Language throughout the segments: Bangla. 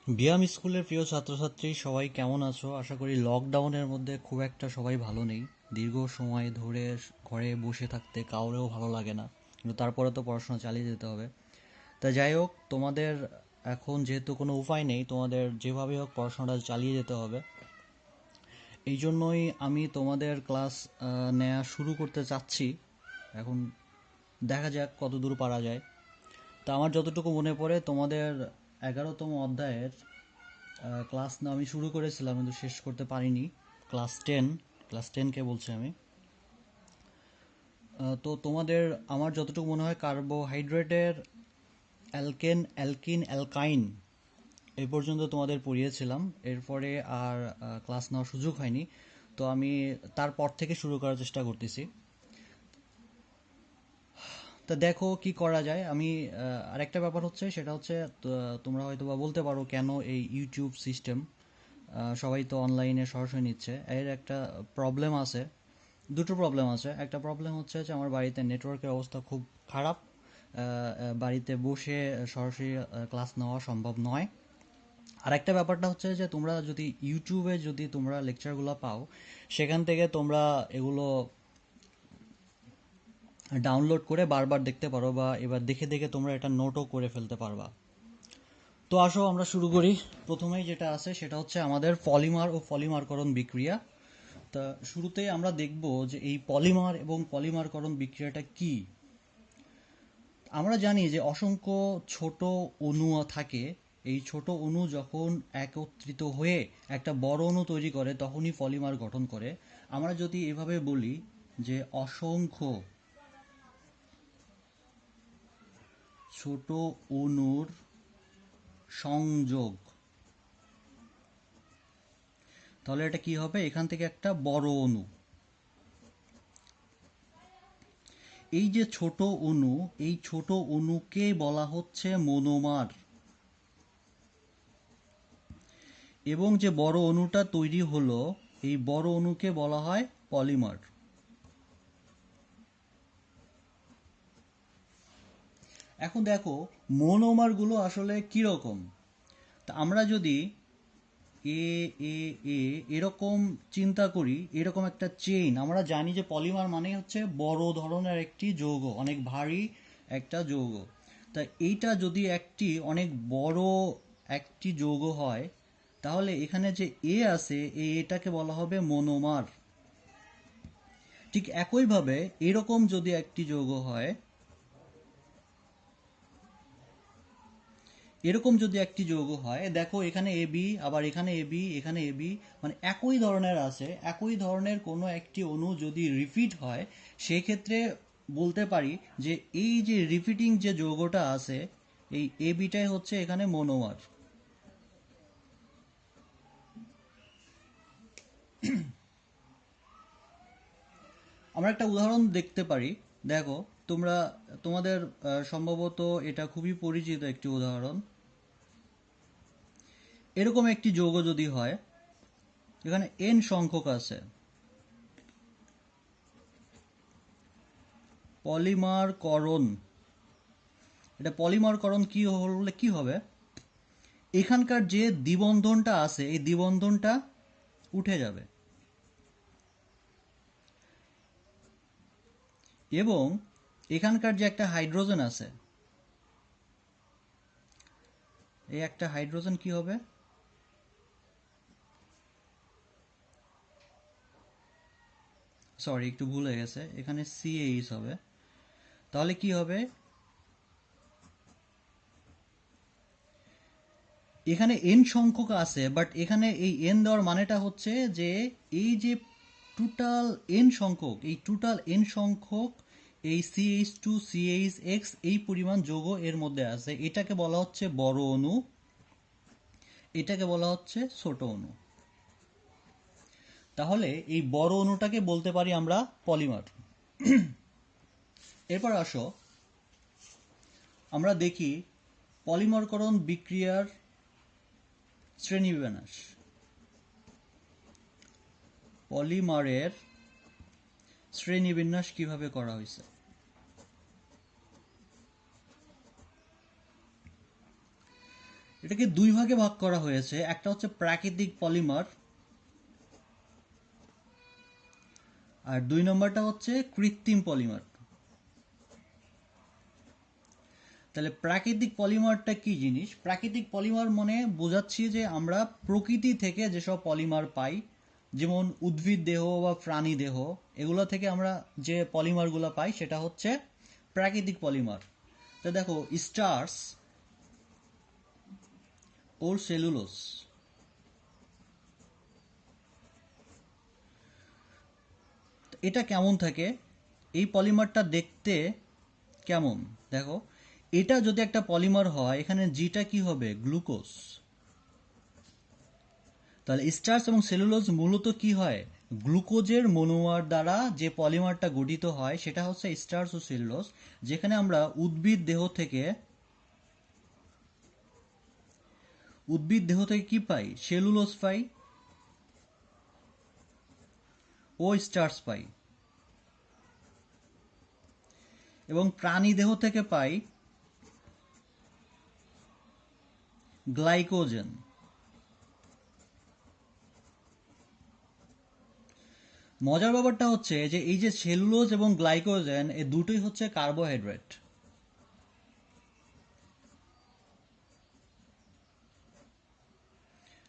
বিয়াম স্কুলের প্রিয় ছাত্রছাত্রী সবাই কেমন আছো? আশা করি লকডাউনের মধ্যে খুব একটা সবাই ভালো নেই। দীর্ঘ সময় ধরে ঘরে বসে থাকতে কাউরেও ভালো লাগে না, কিন্তু তারপরে তো পড়াশোনা চালিয়ে যেতে হবে। তা যাই হোক, তোমাদের এখন যেহেতু কোনো উপায় নেই, তোমাদের যেভাবে হোক পড়াশোনাটা চালিয়ে যেতে হবে। এই জন্যই আমি তোমাদের ক্লাস নেওয়া শুরু করতে চাচ্ছি। এখন দেখা যাক কত দূর পারা যায়। তা আমার যতটুকু মনে পড়ে, তোমাদের 11তম অধ্যায়ের ক্লাস না আমি শুরু করেছিলাম কিন্তু শেষ করতে পারিনি। ক্লাস টেনকে বলছি আমি। তো তোমাদের আমার যতটুকু মনে হয় কার্বোহাইড্রেটের অ্যালকিন অ্যালকাইন এই পর্যন্ত তোমাদের পড়িয়েছিলাম। এরপরে আর ক্লাস নেওয়ার সুযোগ হয়নি। তো আমি তারপর থেকে শুরু করার চেষ্টা করতেছি। তা দেখো কি করা যায়। আমি আরেকটা ব্যাপার হচ্ছে, সেটা হচ্ছে তোমরা হয়তো বা বলতে পারো কেন এই ইউটিউব সিস্টেম, সবাই তো অনলাইনে সরাসরি নিচ্ছে। এর একটা প্রবলেম আছে, দুটো প্রবলেম আছে। একটা প্রবলেম হচ্ছে যে আমার বাড়িতে নেটওয়ার্কের অবস্থা খুব খারাপ। বাড়িতে বসে সরাসরি ক্লাস নেওয়া সম্ভব নয়। আর একটা ব্যাপারটা হচ্ছে যে তোমরা যদি ইউটিউবে যদি তোমরা লেকচারগুলো পাও, সেখান থেকে তোমরা এগুলো ডাউনলোড করে বারবার দেখতে পারো, বা এবার দেখে দেখে তোমরা এটা নোটও করে ফেলতে পারবা। তো আসো আমরা শুরু করি। প্রথমেই যেটা আছে সেটা হচ্ছে আমাদের পলিমার ও পলিমারকরণ বিক্রিয়া। তা শুরুতেই আমরা দেখব যে এই পলিমার এবং পলিমারকরণ বিক্রিয়াটা কি। আমরা জানি যে অসংখ্য ছোট অণু থাকে। এই ছোট অণু যখন একত্রিত হয়ে একটা বড় অণু তৈরি করে তখনই পলিমার গঠন করে। আমরা যদি এভাবে বলি যে অসংখ্য ছোট অণুর সংযোগ, তাহলে এটা কি হবে? এখান থেকে একটা বড় অণু। এই যে ছোট অণু, এই ছোট অণুকে বলা হচ্ছে মনোমার, এবং যে বড় অণুটা তৈরি হলো এই বড় অণুকে বলা হয় পলিমার। এখন দেখো মনোমারগুলো আসলে কিরকম। তা আমরা যদি এ এ এ এরকম চিন্তা করি, এরকম একটা চেইন, আমরা জানি যে পলিমার মানে হচ্ছে বড় ধরনের একটি যৌগ, অনেক ভারী একটা যৌগ। তা এইটা যদি একটি অনেক বড় একটি যৌগ হয়, তাহলে এখানে যে এ আছে এটাকে বলা হবে মনোমার। ঠিক একইভাবে এরকম যদি একটি যৌগ হয়, এরকম যদি একটি যৌগ হয়, দেখো এখানে এ বি, আবার এখানে এ বি, এখানে এ বি, মানে একই ধরনের আছে, একই ধরনের কোনো একটি অণু যদি রিপিট হয়, সেই ক্ষেত্রে বলতে পারি যে এই যে রিপিটিং যে যৌগটা আছে, এই এ বিটাই হচ্ছে এখানে মনোমার। আমরা একটা উদাহরণ দেখতে পারি। দেখো তোমরা, তোমাদের সম্ভবত এটা খুবই পরিচিত একটি উদাহরণ। এরকম একটি যৌগ যদি হয়, এখানে এন সংখ্যক আছে, পলিমারকরণ। এটা পলিমারকরণ কি হলে কি হবে? এখানকার যে দ্বিবন্ধনটা আছে এই দ্বিবন্ধনটা উঠে যাবে, এবং এখানকার যে একটা হাইড্রোজেন আছে, এই একটা হাইড্রোজেন কি হবে? সরি, একটু ভুল হয়ে গেছে, এখানে সিএইচ হবে। তাহলে কি হবে? এখানে এন সংখ্যক আছে, বাট এখানে এই এন দেওয়ার মানেটা হচ্ছে যে এই যে টোটাল এন সংখ্যক, এই টোটাল এন সংখ্যক এই CH2CH এই পরিমাণ যৌগ এর মধ্যে আছে, এটাকে বলা হচ্ছে বড় অণু, এটাকে বলা হচ্ছে ছোট অণু। তাহলে এই বড় অণুটাকে বলতে পারি আমরা পলিমার। এরপর আসো আমরা দেখি পলিমারকরণ বিক্রিয়ার শ্রেণীবিন্যাস। পলিমারের শ্রেণীবিন্যাস কিভাবে করা হয়েছে। এটাকে দুই ভাগে ভাগ করা হয়েছে, একটা হচ্ছে প্রাকৃতিক পলিমার আর দুই নম্বরটা হচ্ছে কৃত্রিম পলিমার। তাহলে প্রাকৃতিক পলিমারটা কি জিনিস? প্রাকৃতিক পলিমার মানে বোঝাচ্ছি যে আমরা প্রকৃতি থেকে যেসব পলিমার পাই, যেমন উদ্ভিদ দেহ বা প্রাণী দেহ, এগুলো থেকে আমরা যে পলিমারগুলো পাই সেটা হচ্ছে প্রাকৃতিক পলিমার। তো দেখো, স্টার্চ ওর সেলুলোজ, এটা কেমন থাকে? এই পলিমারটা দেখতে কেমন দেখো, এটা যদি একটা পলিমার হয়, এখানে জিটা কি হবে? গ্লুকোজ। তাহলে স্টার্চ এবং সেলুলোজ মূলত কি হয়? গ্লুকোজের মনোমার দ্বারা যে পলিমারটা গঠিত হয় সেটা হচ্ছে স্টার্চ ও সেলুলোজ, যেখানে আমরা উদ্ভিদ দেহ থেকে কি পাই? সেলুলোজ পাই ও স্টার্চ পাই, এবং প্রাণী দেহ থেকে পাই গ্লাইকোজেন। মজার ব্যাপারটা হচ্ছে যে এই যে সেলুলোজ এবং গ্লাইকোজেন, এই দুটোই হচ্ছে কার্বোহাইড্রেট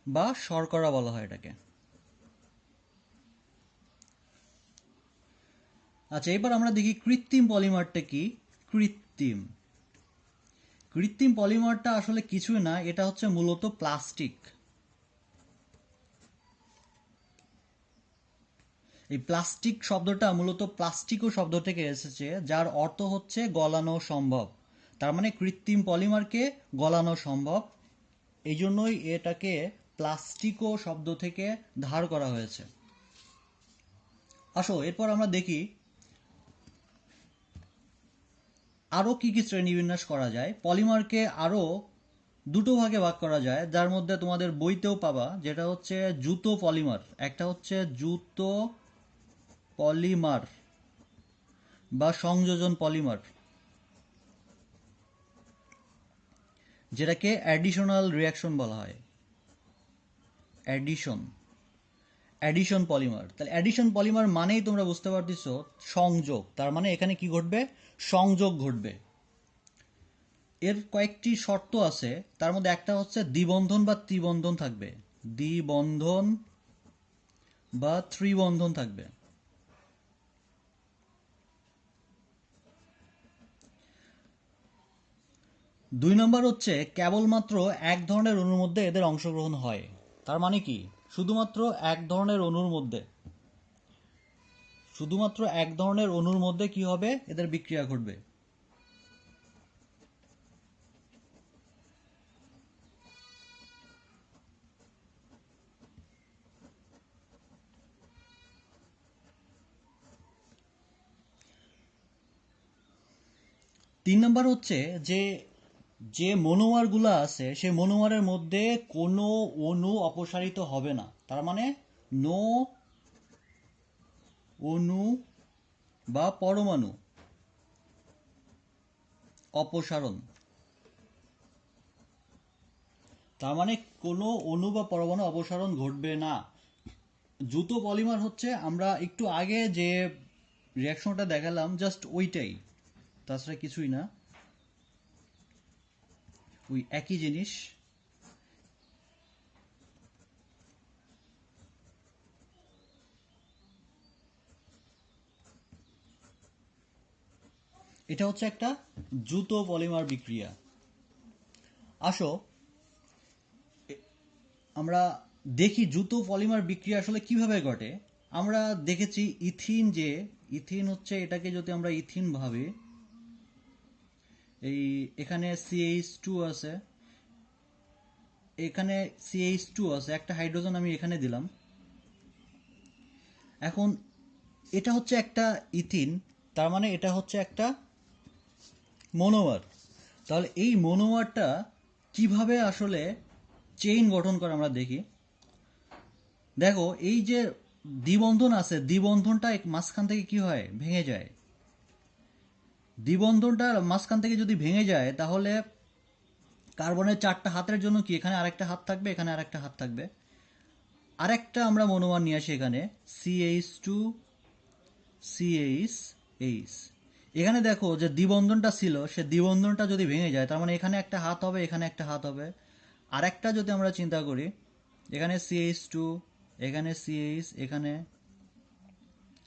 বা শর্করা বলা হয় এটাকে। আচ্ছা, এবার আমরা দেখি কৃত্রিম পলিমারটা কি। কৃত্রিম কৃত্রিম পলিমারটা আসলে কিছুই না, এটা হচ্ছে মূলত প্লাস্টিক। এই প্লাস্টিক শব্দটা মূলত প্লাস্টিকো শব্দ থেকে এসেছে, যার অর্থ হচ্ছে গলানো সম্ভব। তার মানে কৃত্রিম পলিমারকে গলানো সম্ভব, এই জন্যই এটাকে প্লাস্টিকো শব্দ থেকে ধার করা হয়েছে। আসো, এরপর আমরা দেখি আরও কি কি শ্রেণীবিন্যাস করা যায়। পলিমারকে আরও দুটো ভাগে ভাগ করা যায়, যার মধ্যে তোমাদের বইতেও পাবা, যেটা হচ্ছে জুতো পলিমার। একটা হচ্ছে জুতো পলিমার বা সংযোজন পলিমার, যেটাকে অ্যাডিশনাল রিয়াকশন বলা হয়। Addition addition polymer. তাহলে অ্যাডিশন পলিমার মানেই তোমরা বুঝতে পারতেছো সংযোগ। তার মানে এখানে কি ঘটবে? সংযোগ ঘটবে। এর কয়েকটি শর্ত আছে, তার মধ্যে একটা হচ্ছে দ্বিবন্ধন বা ত্রিবন্ধন থাকবে। দ্বিবন্ধন বা ত্রিবন্ধন থাকবে। দুই নম্বর হচ্ছে কেবলমাত্র এক ধরনের অণুর মধ্যে এদের অংশগ্রহণ হয়। তার মানে কি? শুধুমাত্র এক ধরনের অণুর মধ্যে কি হবে? এদের বিক্রিয়া ঘটবে। 3 নম্বর হচ্ছে যে যে মনোমারগুলো আছে সেই মনোমারের মধ্যে কোনো অণু অপসারিত হবে না। তার মানে নো অণু বা পরমাণু অপসারণ। তার মানে কোনো অণু বা পরমাণু অপসারণ ঘটবে না। জুতো পলিমার হচ্ছে আমরা একটু আগে যে রিয়াকশনটা দেখালাম, জাস্ট ওইটাই, তাছাড়া কিছুই না, ওই একই জিনিস। এটা হচ্ছে একটা জুতো পলিমার বিক্রিয়া। আসো, আমরা দেখি জুতো পলিমার বিক্রিয়া আসলে কিভাবে ঘটে। আমরা দেখেছি ইথিন হচ্ছে, এটাকে যদি আমরা ইথিন ভাবি, এই এখানে CH2 আছে, এখানে CH2 আছে, একটা হাইড্রোজেন আমি এখানে দিলাম। এখন এটা হচ্ছে একটা ইথিন, তার মানে এটা হচ্ছে একটা মনোমার। তাহলে এই মনোমারটা কিভাবে আসলে চেইন গঠন করে আমরা দেখি। দেখো, এই যে দ্বিবন্ধন আছে, দ্বিবন্ধনটা মাঝখান থেকে কি হয়? ভেঙে যায়। দ্বিবন্ধনটা মাঝখান থেকে যদি ভেঙে যায়, তাহলে কার্বনের 4টা হাতের জন্য কি এখানে আরেকটা হাত থাকবে, এখানে আরেকটা হাত থাকবে। আরেকটা আমরা মনোমার নিয়ে আসি এখানে, CH2 CH, এখানে দেখো যে দ্বিবন্ধনটা ছিল সে দ্বিবন্ধনটা যদি ভেঙে যায় তার মানে এখানে একটা হাত হবে, এখানে একটা হাত হবে। আরেকটা যদি আমরা চিন্তা করি, এখানে CH2, এখানে CH, এখানে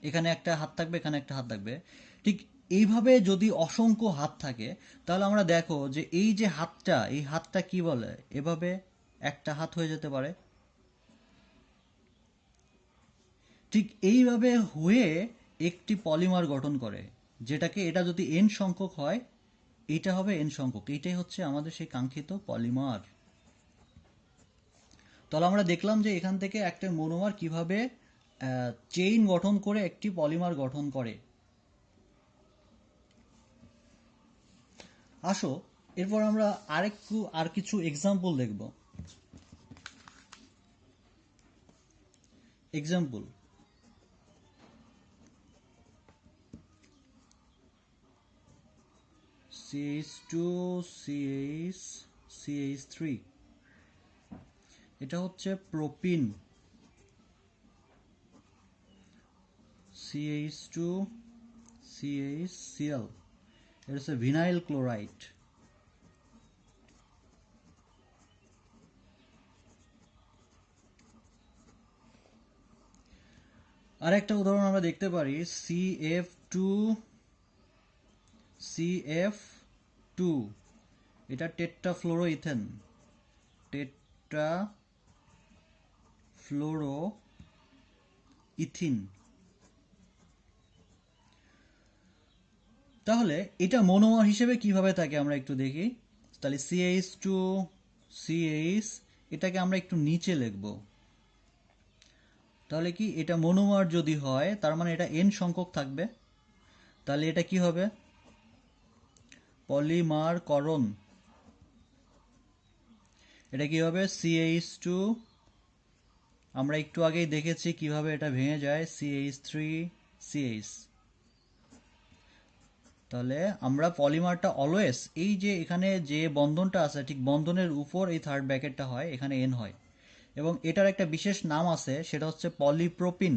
এখানে একটা হাত থাকবে, এখানে একটা হাত থাকবে। ঠিক এইভাবে যদি অসংখ্য হাত থাকে তাহলে আমরা দেখো যে এই যে হাতটা, এই হাতটা কি বলে, এভাবে একটা হাত হয়ে যেতে পারে। ঠিক এইভাবে হয়ে একটি পলিমার গঠন করে, যেটাকে এটা যদি এন সংখ্যক হয় এইটা হবে এন সংখ্যক, এইটাই হচ্ছে আমাদের সেই কাঙ্ক্ষিত পলিমার। তাহলে আমরা দেখলাম যে এখান থেকে একটা মনোমার কিভাবে চেইন গঠন করে একটি পলিমার গঠন করে। আসো এরপর আমরা আর কিছু এক্সাম্পল দেখব। এক্সাম্পল, CH2 CH CH3, এটা হচ্ছে প্রোপিন। CH2 CHCl, এটা হচ্ছে ভিনাইল ক্লোরাইড। আরেকটা উদাহরণ আমরা দেখতে পারি, CF2 CF2, এটা টেট্রাফ্লোরোইথেন, টেট্রাফ্লোরোইথিন। তাহলে এটা মনোমার হিসেবে কিভাবে থাকে আমরা একটু দেখি। তাহলে CH2 CH, এটাকে আমরা একটু নিচে লিখব। তাহলে কি এটা মনোমার যদি হয় তার মানে এটা এন সংখ্যক থাকবে। তাহলে এটা কি হবে, পলিমারকরণ। এটা কি হবে, CH2, আমরা একটু আগেই দেখেছি কিভাবে এটা ভেঙে যায়, CH3 CH। তাহলে আমরা পলিমারটা অলওয়েজ এই যে এখানে যে বন্ধনটা আছে ঠিক বন্ধনের উপর এই থার্ড ব্র্যাকেটটা হয়, এখানে এন হয়, এবং এটার একটা বিশেষ নাম আছে সেটা হচ্ছে পলিপ্রোপিন।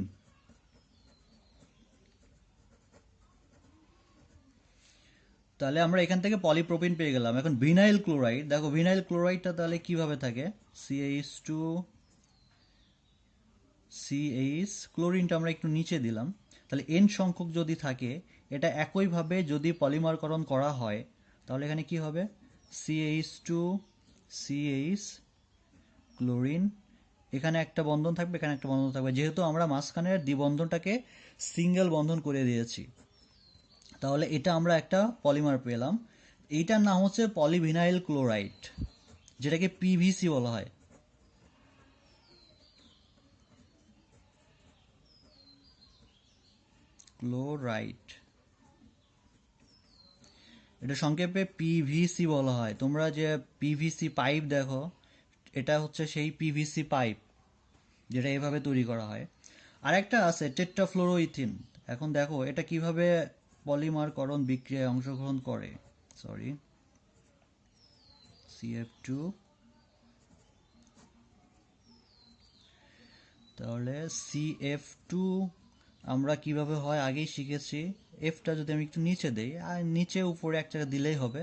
তাহলে আমরা এখান থেকে পলিপ্রোপিন পেয়ে গেলাম। এখন ভিনাইল ক্লোরাইড, দেখো ভিনাইল ক্লোরাইডটা তাহলে কিভাবে থাকে, CH2 CH, ক্লোরিনটা আমরা একটু নিচে দিলাম। তাহলে এন সংখ্যক যদি থাকে, এটা একইভাবে যদি পলিমারকরণ করা হয় তাহলে এখানে কি হবে, CH2 CH ক্লোরিন, এখানে একটা বন্ধন থাকবে, এখানে একটা বন্ধন থাকবে, যেহেতু আমরা মাঝখানের দ্বিবন্ধনটাকে সিঙ্গেল বন্ধন করে দিয়েছি। তাহলে এটা আমরা একটা পলিমার পেলাম। এইটার নাম হচ্ছে পলিভিনাইল ক্লোরাইড, যেটাকে PVC বলা হয়। ক্লোরাইড, এটা সংক্ষেপে PVC বলা হয়। তোমরা যে PVC পাইপ দেখো, এটা হচ্ছে সেই PVC পাইপ যেটা এভাবে তৈরি করা হয়। আরেকটা আছে টেট্রাফ্লোরোইথিন। এখন দেখো এটা কিভাবে পলিমারকরণ বিক্রিয়ায় অংশগ্রহণ করে। সরি, CF2, তাহলে CF2 আমরা কিভাবে হয় আগেই শিখেছি। এফটা যদি আমি একটু নিচে দেই আর নিচে উপরে একটা দিলেই হবে,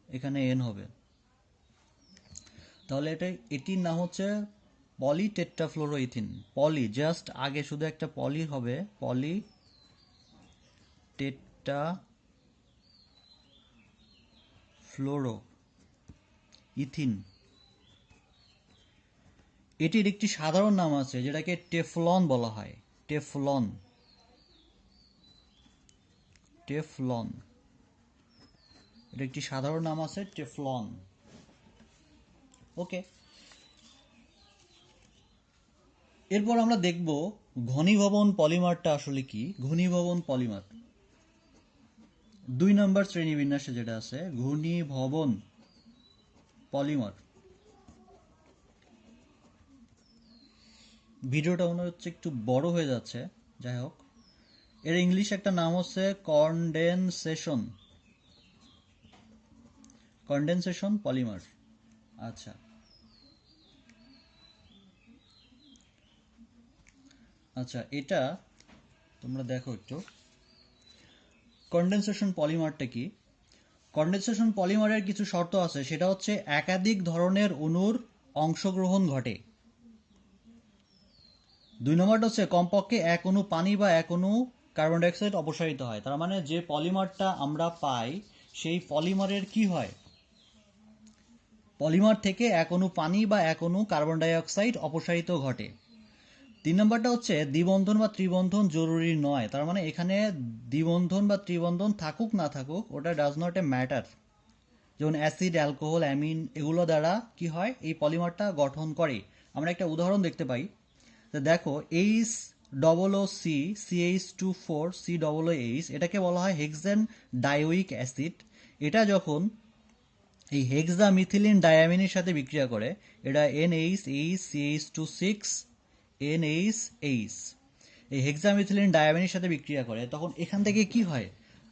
এখানে এন হবে। তাহলে এটির নাম হচ্ছে পলি টেট্রাফ্লোরোইথিন। পলি জাস্ট আগে শুধু একটা পলি হবে, পলি টেট্রাফ্লোরো ইথিন। এটির একটি সাধারণ নাম আছে যেটাকে টেফলন বলা হয়। টেফলন, টেফলন, এটা একটি সাধারণ নাম আছে, টেফলন। ওকে, এরপর আমরা দেখব ঘনীভবন পলিমারটা আসলে কি। ঘনীভবন পলিমার 2 নম্বর শ্রেণীবিন্যাসে যেটা আছে, ঘনীভবন পলিমার। ভিডিওটা মনে হচ্ছে একটু বড় হয়ে যাচ্ছে, যাই হোক। এর ইংলিশ একটা নাম হচ্ছে কনডেনসেশন। Condensation polymer. আচ্ছা আচ্ছা, এটা তোমরা দেখো একটু কনডেনসেশন পলিমারটা কি। কনডেনসেশন পলিমারের কিছু শর্ত আছে, সেটা হচ্ছে একাধিক ধরনের অণুর অংশগ্রহণ ঘটে। 2 নম্বরটা হচ্ছে কমপক্ষে এক অণু পানি বা এক অণু কার্বন ডাইঅক্সাইড অপসারিত হয়। তার মানে যে পলিমারটা আমরা পাই সেই পলিমারের কি হয়, পলিমার থেকে এক অণু পানি বা এক অণু কার্বন ডাইঅক্সাইড অপসারিত ঘটে। 3 নম্বরটা হচ্ছে দ্বিবন্ধন বা ত্রিবন্ধন জরুরি নয়। তার মানে এখানে দ্বিবন্ধন বা ত্রিবন্ধন থাকুক না থাকুক ওটা ডাজ নট এ ম্যাটার। যেমন অ্যাসিড, অ্যালকোহল, অ্যামিন এগুলো দ্বারা কি হয় এই পলিমারটা গঠন করে। আমরা একটা উদাহরণ দেখতে পাই। তো দেখো H double O C, CH2 4 C double O H, এটাকে বলা হয় হেক্সেন ডায়োইক অ্যাসিড। এটা যখন এই হেক্সা মিথিলিন ডায়ামিনের সাথে বিক্রিয়া করে, এটা NH8 CH2 6 NH8, এই হেক্সামিথিলিন ডায়ামিনের সাথে বিক্রিয়া করে, তখন এখান থেকে কি হয়,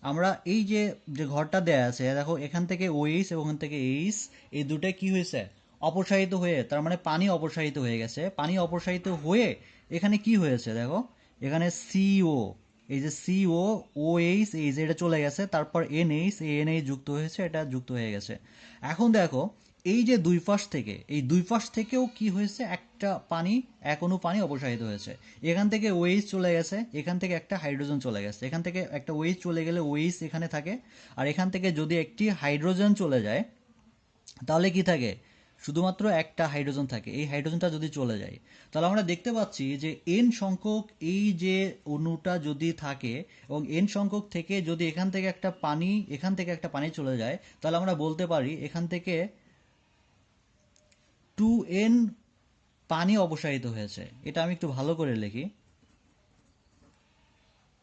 আমরা এই যে যে ঘরটা দেয়া আছে দেখো, এখান থেকে OH এবং এখান থেকে এইচ, এই দুটো কি হয়েছে অপসারিত হয়ে, তার মানে পানি অপসারিত হয়ে গেছে। পানি অপসারিত হয়ে এখানে কি হয়েছে দেখো, এখানে CO, এই যে CO OH এই যে এটা চলে গেছে, তারপর NH, এই NH যুক্ত হয়েছে, এটা যুক্ত হয়ে গেছে। এখন দেখো এই যে দুই পাশ থেকে, এই দুই পাশ থেকেও কি হয়েছে, একটা পানি, এক অণু পানি অপসারিত হয়েছে। এখান থেকে OH চলে গেছে, এখান থেকে একটা হাইড্রোজেন চলে গেছে, এখান থেকে একটা OH চলে গেলে OH এখানে থাকে, আর এখান থেকে যদি একটি হাইড্রোজেন চলে যায় তাহলে কি থাকে, শুধুমাত্র একটা হাইড্রোজেন থাকে। এই হাইড্রোজেনটা যদি চলে যায় তাহলে আমরা দেখতে পাচ্ছি যে N সংখ্যক এই যে অণুটা যদি থাকে, এবং N সংখ্যক থেকে যদি এখান থেকে একটা পানি, এখান থেকে একটা পানি চলে যায়, তাহলে আমরা বলতে পারি এখান থেকে 2N পানি অপসারিত হয়েছে। এটা আমি একটু ভালো করে লিখি,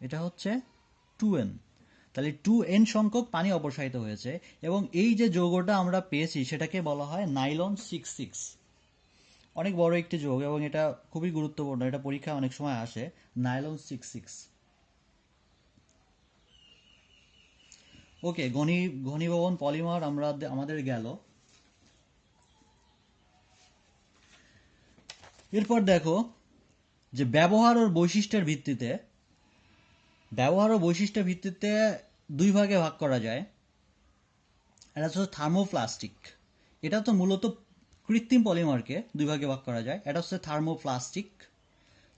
এটা হচ্ছে 2N। তাহলে 2N সংখ্যক পানি অপসারিত হয়েছে, এবং এই যে যৌগটা আমরা পেয়েছি সেটাকে বলা হয় নাইলন 66। অনেক বড় একটি যৌগ এবং এটা খুবই গুরুত্বপূর্ণ, এটা পরীক্ষায় অনেক সময় আসে, নাইলন 66। ওকে, ঘনীভবন পলিমার আমাদের গেল। এরপর দেখো যে ব্যবহার ও বৈশিষ্ট্যের ভিত্তিতে, দুই ভাগে ভাগ করা যায়। এটা হচ্ছে থার্মোপ্লাস্টিক, এটা তো মূলত কৃত্রিম পলিমারকে দুই ভাগে ভাগ করা যায়। এটা হচ্ছে থার্মোপ্লাস্টিক।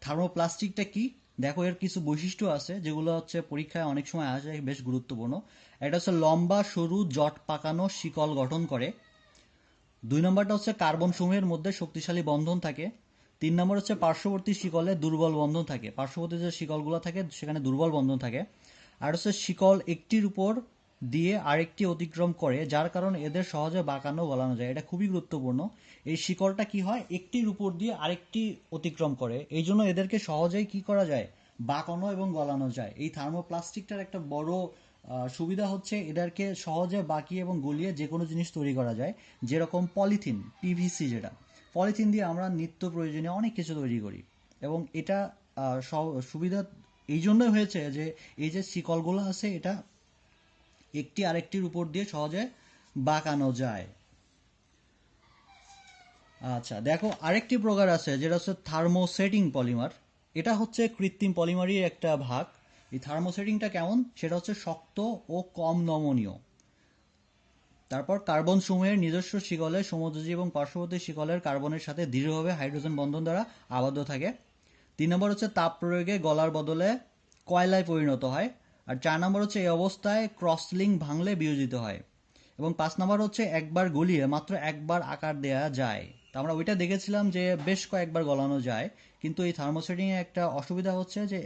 থার্মোপ্লাস্টিকটা কি দেখো, এর কিছু বৈশিষ্ট্য আছে যেগুলো হচ্ছে পরীক্ষায় অনেক সময় আসে, বেশ গুরুত্বপূর্ণ। এটা হচ্ছে লম্বা সরু জট পাকানো শিকল গঠন করে। 2 নম্বরটা হচ্ছে কার্বন সমূহের মধ্যে শক্তিশালী বন্ধন থাকে। 3 নম্বর হচ্ছে পার্শ্ববর্তী শিকলে দুর্বল বন্ধন থাকে, পার্শ্ববর্তী যে শিকলগুলো থাকে সেখানে দুর্বল বন্ধন থাকে। আর হচ্ছে শিকল একটির উপর দিয়ে আরেকটি অতিক্রম করে, যার কারণে এদের সহজে বাঁকানো গলানো যায়। এটা খুবই গুরুত্বপূর্ণ। এই শিকলটা কি হয়, একটির উপর দিয়ে আরেকটি অতিক্রম করে, এই জন্য এদেরকে সহজেই কি করা যায়, বাঁকানো এবং গলানো যায়। এই থার্মোপ্লাস্টিকটার একটা বড় সুবিধা হচ্ছে এদেরকে সহজে বাঁকিয়ে এবং গলিয়ে যে কোনো জিনিস তৈরি করা যায়। যেরকম পলিথিন, PVC, যেটা পলিথিন দিয়ে আমরা নিত্য প্রয়োজনীয় অনেক কিছু তৈরি করি, এবং এটা সুবিধা এই জন্যই হয়েছে যে এই যে শিকলগুলো আছে এটা একটি আরেকটির উপর দিয়ে সহজে বাঁকানো যায়। আচ্ছা দেখো আরেকটি প্রকার আছে যেটা হচ্ছে থার্মোসেটিং পলিমার। এটা হচ্ছে কৃত্রিম পলিমারই একটা ভাগ। এই থার্মোসেটিংটা কেমন, সেটা হচ্ছে শক্ত ও কম নমনীয়। তারপর কার্বন সমূহের নিজস্ব শিকলে সমযোজী এবং পার্শ্ববর্তী শিকলের কার্বনের সাথে দৃঢ়ভাবে হাইড্রোজেন বন্ধন দ্বারা আবদ্ধ থাকে। 3 নম্বর হচ্ছে তাপ প্রয়োগে গলার বদলে কয়লায় পরিণত হয়। আর 4 নম্বর হচ্ছে এই অবস্থায় ক্রসলিঙ্ক ভাঙলে বিয়োজিত হয়। এবং 5 নম্বর হচ্ছে একবার গলিয়ে মাত্র একবার আকার দেয়া যায়। তা আমরা ওইটা দেখেছিলাম যে বেশ কয়েকবার গলানো যায়, কিন্তু এই থার্মোসেটিং এর একটা অসুবিধা হচ্ছে যে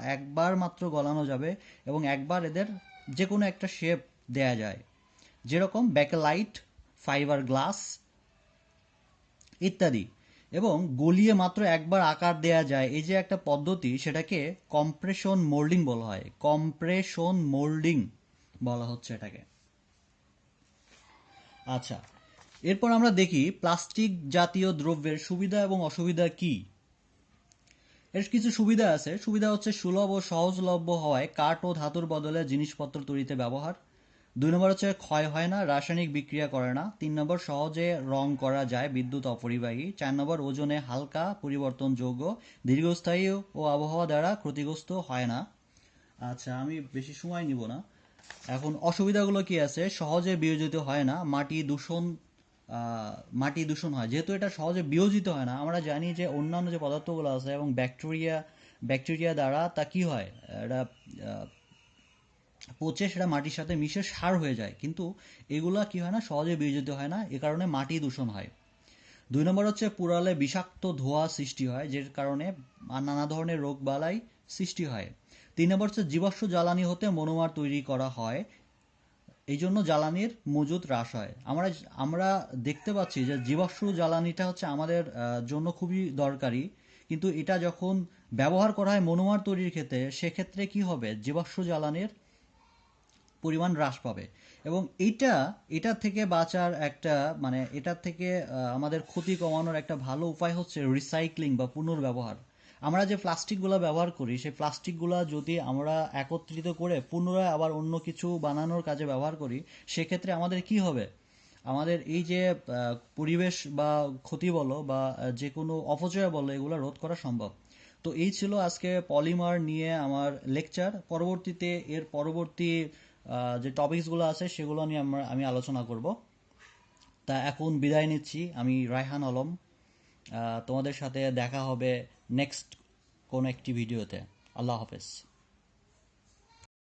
একবার মাত্র গলানো যাবে, এবং একবার এদের যে কোনো একটা শেপ দেয়া যায়, যেরকম ব্যাকেলাইট, ফাইবার গ্লাস ইত্যাদি। এবং গলিয়ে মাত্র একবার আকার দেয়া যায়, এই যে একটা পদ্ধতি, সেটাকে কম্প্রেশন মোল্ডিং বলা হয়। কম্প্রেশন মোল্ডিং বলা হচ্ছে এটাকে। আচ্ছা, এরপর আমরা দেখি প্লাস্টিক জাতীয় দ্রব্যের সুবিধা এবং অসুবিধা কি। এর কিছু সুবিধা আছে। সুবিধা হচ্ছে সুলভ ও সহজলভ্য হওয়ায় কাঠ ও ধাতুর বদলে জিনিসপত্র তৈরিতে ব্যবহার। 2 নম্বর হচ্ছে ক্ষয় হয় না, রাসায়নিক বিক্রিয়া করে না। 3 নম্বর সহজে রং করা যায়, বিদ্যুৎ অপরিবাহী। 4 নম্বর ওজনে হালকা, পরিবর্তনযোগ্য, দীর্ঘস্থায়ী ও আবহাওয়া দ্বারা ক্ষতিগ্রস্ত হয় না। আচ্ছা, আমি বেশি সময় নিব না। এখন অসুবিধাগুলো কি আছে? সহজে বিয়োজিত হয় না, মাটি দূষণ হয়। যেহেতু এটা সহজে বিয়োজিত হয় না, আমরা জানি যে অন্যান্য যে পদার্থগুলো আছে এবং ব্যাকটেরিয়া দ্বারা তা কি হয়, এটা পচে সেটা মাটির সাথে মিশে সার হয়ে যায়, কিন্তু এগুলা কি হয় না, সহজে বিয়োজিত হয় না, এ কারণে মাটি দূষণ হয়। 2 নম্বর হচ্ছে পুড়ালে বিষাক্ত ধোঁয়া সৃষ্টি হয়, যে কারণে নানা ধরনের রোগ বালাই সৃষ্টি হয়। 3 নম্বর হচ্ছে জীবাশ্ম জ্বালানি হতে মনোমার তৈরি করা হয়, এই জন্য জ্বালানির মজুদ হ্রাস হয়। আমরা আমরা দেখতে পাচ্ছি যে জীবাশ্ম জ্বালানিটা হচ্ছে আমাদের জন্য খুবই দরকারি, কিন্তু এটা যখন ব্যবহার করা হয় মনোমার তৈরির ক্ষেত্রে, সেক্ষেত্রে কি হবে, জীবাশ্ম জ্বালানির পরিমাণ হ্রাস পাবে। এবং এটা থেকে বাঁচার একটা, মানে এটা থেকে আমাদের ক্ষতি কমানোর একটা ভালো উপায় হচ্ছে রিসাইক্লিং বা পুনর্ব্যবহার। আমরা যে প্লাস্টিকগুলো ব্যবহার করি, সেই প্লাস্টিকগুলো যদি আমরা একত্রিত করে পুনরায় আবার অন্য কিছু বানানোর কাজে ব্যবহার করি, সেক্ষেত্রে আমাদের কি হবে, আমাদের এই যে পরিবেশ বা ক্ষতি বলো বা যে কোনো অপচয় বলো, এগুলো রোধ করা সম্ভব। তো এই ছিল আজকে পলিমার নিয়ে আমার লেকচার। পরবর্তীতে এর পরবর্তী যে টপিকসগুলো আছে সেগুলো নিয়ে আমি আলোচনা করব। তা এখন বিদায় নিচ্ছি, আমি রায়হান আলম। তোমাদের সাথে দেখা হবে নেক্সট কোনো একটি ভিডিওতে। আল্লাহ হাফেজ।